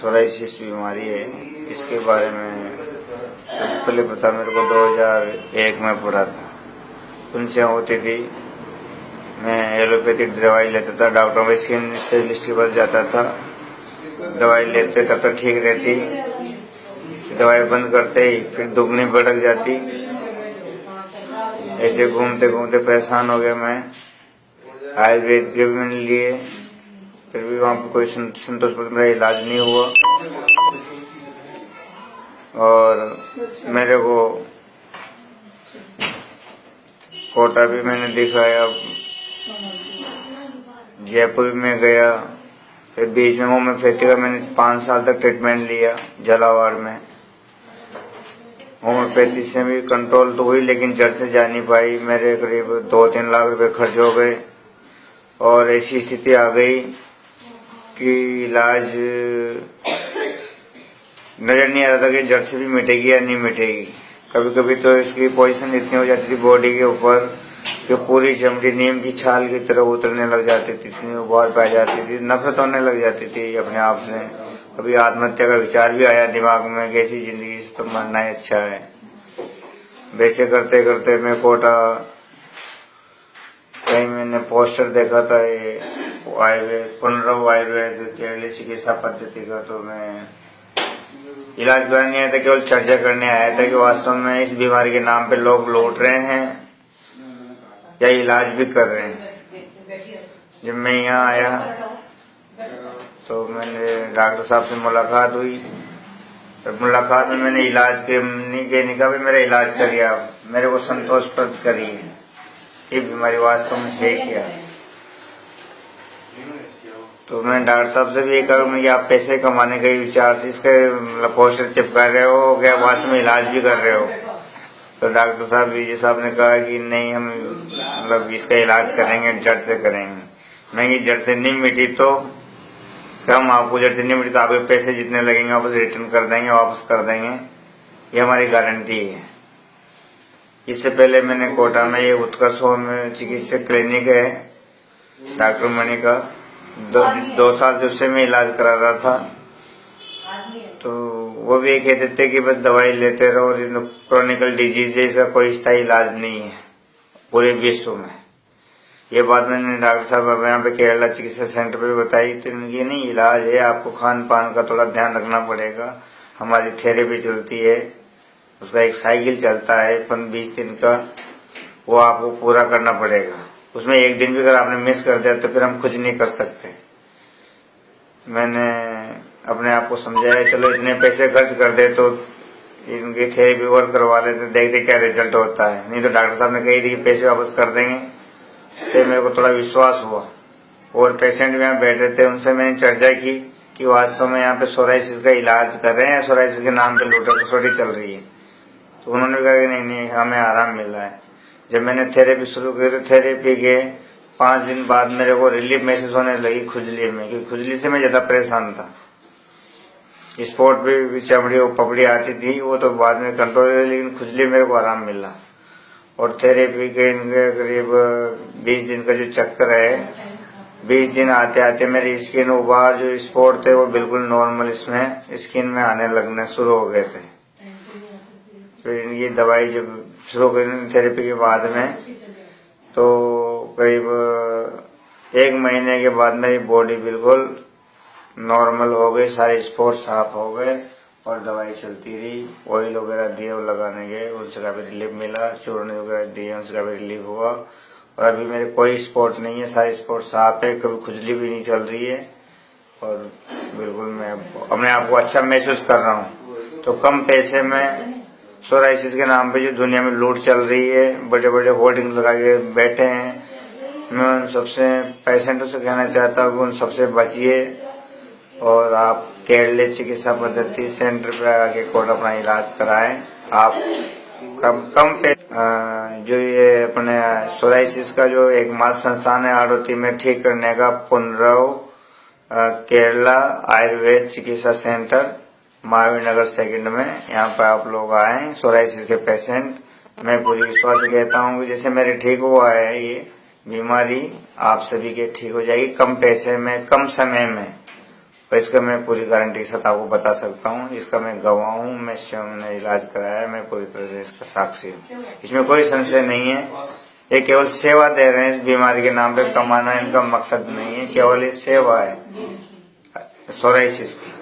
Psoriasis बीमारी है। इसके बारे में सबसे पहले पता मेरे को 2001 में पड़ा था। उनसे होती थी, मैं एलोपैथिक दवाई लेता था, डॉक्टर स्किन स्पेशलिस्ट के पास जाता था, दवाई लेते तब तक ठीक रहती, दवाई बंद करते ही फिर दुगनी भड़क जाती। ऐसे घूमते घूमते परेशान हो गया मैं। आयुर्वेद के भी मैंने लिए, फिर भी वहाँ पर कोई संतोष मेरा इलाज नहीं हुआ। और मेरे को कोटा भी मैंने दिखाया, जयपुर में गया, फिर बीच में होम्योपैथी का मैंने 5 साल तक ट्रीटमेंट लिया झालावाड़ में। होम्योपैथी से भी कंट्रोल तो हुई, लेकिन जड़ से जा नहीं पाई। मेरे करीब 2-3 लाख रुपए खर्च हो गए और ऐसी स्थिति आ गई कि इलाज नजर नहीं आ रहा था कि जड़ से भी मिटेगी या नहीं मिटेगी। कभी कभी तो इसकी पोजीशन इतनी हो जाती थी बॉडी के ऊपर कि पूरी चमड़ी नीम की छाल की तरह उतरने लग जाती थी, इतनी उबाल पाई जाती थी, नफरत होने लग जाती थी अपने आप से। कभी आत्महत्या का विचार भी आया दिमाग में कि ऐसी जिंदगी से तो मरना ही अच्छा है। वैसे करते करते मैं कोटा कहीं मैंने पोस्टर देखा था, ये आयुर्वेद पुनर्व आयुर्वेद केरली चिकित्सा पद्धति का, तो मैं इलाज करने नहीं आया था, केवल चर्चा करने आया था कि वास्तव में इस बीमारी के नाम पे लोग लूट रहे हैं या इलाज भी कर रहे हैं। जब मैं यहाँ आया तो मैंने डॉक्टर साहब से मुलाकात हुई। तो मुलाकात में मैंने इलाज के नहीं कहा, मेरा इलाज करिए आप, मेरे को संतोष प्रद करिए, ये बीमारी वास्तव में है क्या। तो मैंने डॉक्टर साहब से भी ये कहा कि आप पैसे कमाने के विचार से इसके पोस्टर चिपका रहे हो क्या, वास्तव में इलाज भी कर रहे हो। तो डॉक्टर साहब विजय साहब ने कहा कि नहीं, हम मतलब इसका इलाज करेंगे, जड़ से करेंगे। मैं ये जड़ से नहीं मिटी तो हम आपको, जड़ से नहीं मिटी तो आपके पैसे जितने लगेंगे वापस रिटर्न कर देंगे, वापस कर देंगे, ये हमारी गारंटी है। इससे पहले मैंने कोटा में ये उत्कर्ष होम चिकित्सा क्लिनिक है डॉक्टर मणि का, 2 साल से उससे मैं इलाज करा रहा था। तो वो भी ये कहते थे कि बस दवाई लेते रहो, और क्रोनिकल डिजीज है, इसका कोई स्थायी इलाज नहीं है पूरे विश्व में। ये बात मैंने डॉक्टर साहब यहाँ पे केरला चिकित्सा सेंटर पे बताई, तो इनकी नहीं इलाज है, आपको खान पान का थोड़ा ध्यान रखना पड़ेगा। हमारी थेरेपी चलती है, उसका एक साइकिल चलता है 20 दिन का, वो आपको पूरा करना पड़ेगा। उसमें एक दिन भी अगर आपने मिस कर दिया तो फिर हम कुछ नहीं कर सकते। मैंने अपने आप को समझाया, चलो इतने पैसे खर्च कर दे तो इनकी थेरेपी और करवा लेते, देखते क्या रिजल्ट होता है। नहीं तो डॉक्टर साहब ने कही थी कि पैसे वापस कर देंगे, तो मेरे को थोड़ा विश्वास हुआ। और पेशेंट भी यहाँ बैठे थे, उनसे मैंने चर्चा की कि वास्तव में यहाँ पे सोराइसिस का इलाज कर रहे हैं, सोराइसिस के नाम पे लूटा कसौटी चल रही है। तो उन्होंने कहा कि नहीं, हमें आराम मिल रहा है। जब मैंने थेरेपी शुरू की तो थेरेपी के 5 दिन बाद मेरे को रिलीफ महसूस होने लगी खुजली में, क्योंकि खुजली से मैं ज्यादा परेशान था। स्पॉट भी चमड़ी और पपड़ी आती थी, वो तो बाद में कंट्रोल हुई, लेकिन खुजली मेरे को आराम मिला। और थेरेपी के इनके करीब 20 दिन का जो चक्कर है, 20 दिन आते आते मेरी स्किन उबार जो स्पॉट थे वो बिल्कुल नॉर्मल इसमें स्किन में आने लगने शुरू हो गए थे। फिर इनकी दवाई जब शुरू करी थेरेपी के बाद में, तो करीब 1 महीने के बाद मेरी बॉडी बिल्कुल नॉर्मल हो गई, सारे स्पॉट साफ हो गए और दवाई चलती रही। ऑयल वगैरह दिए वो लगाने गए, उनसे काफी रिलीफ मिला, चूर्ण वगैरह दिए उनसे काफी रिलीफ हुआ। और अभी मेरे कोई स्पॉट नहीं है, सारे स्पॉट साफ है, कभी खुजली भी नहीं चल रही है और बिल्कुल मैं अपने आप को अच्छा महसूस कर रहा हूँ। तो कम पैसे में सोराइसिस के नाम पे जो दुनिया में लूट चल रही है, बड़े बड़े होर्डिंग लगा के बैठे हैं, मैं उन सबसे पेशेंटों से कहना चाहता हूँ कि उन सबसे बचिए और आप केरला चिकित्सा पद्धति सेंटर पे आके कोट अपना इलाज कराएं। आप कम पे जो ये अपने सोराइसिस का जो एकमात्र संस्थान है आड़ोती में ठीक करने का, पुनर्व केरला आयुर्वेद चिकित्सा सेंटर महावीर नगर 2 में, यहाँ पर आप लोग आए सोराइसिस के पेशेंट। मैं पूरी विश्वास से कहता हूँ कि जैसे मेरे ठीक हुआ है, ये बीमारी आप सभी के ठीक हो जाएगी, कम पैसे में, कम समय में। और इसका मैं पूरी गारंटी के साथ आपको बता सकता हूँ। इसका मैं गवाह हूँ, मैंने इलाज कराया है, मैं पूरी तरह से इसका साक्षी हूँ। इसमें कोई संशय नहीं है। ये केवल सेवा दे रहे हैं, इस बीमारी के नाम पे कमाना इनका मकसद नहीं है, केवल ये सेवा है सोराइसिस की।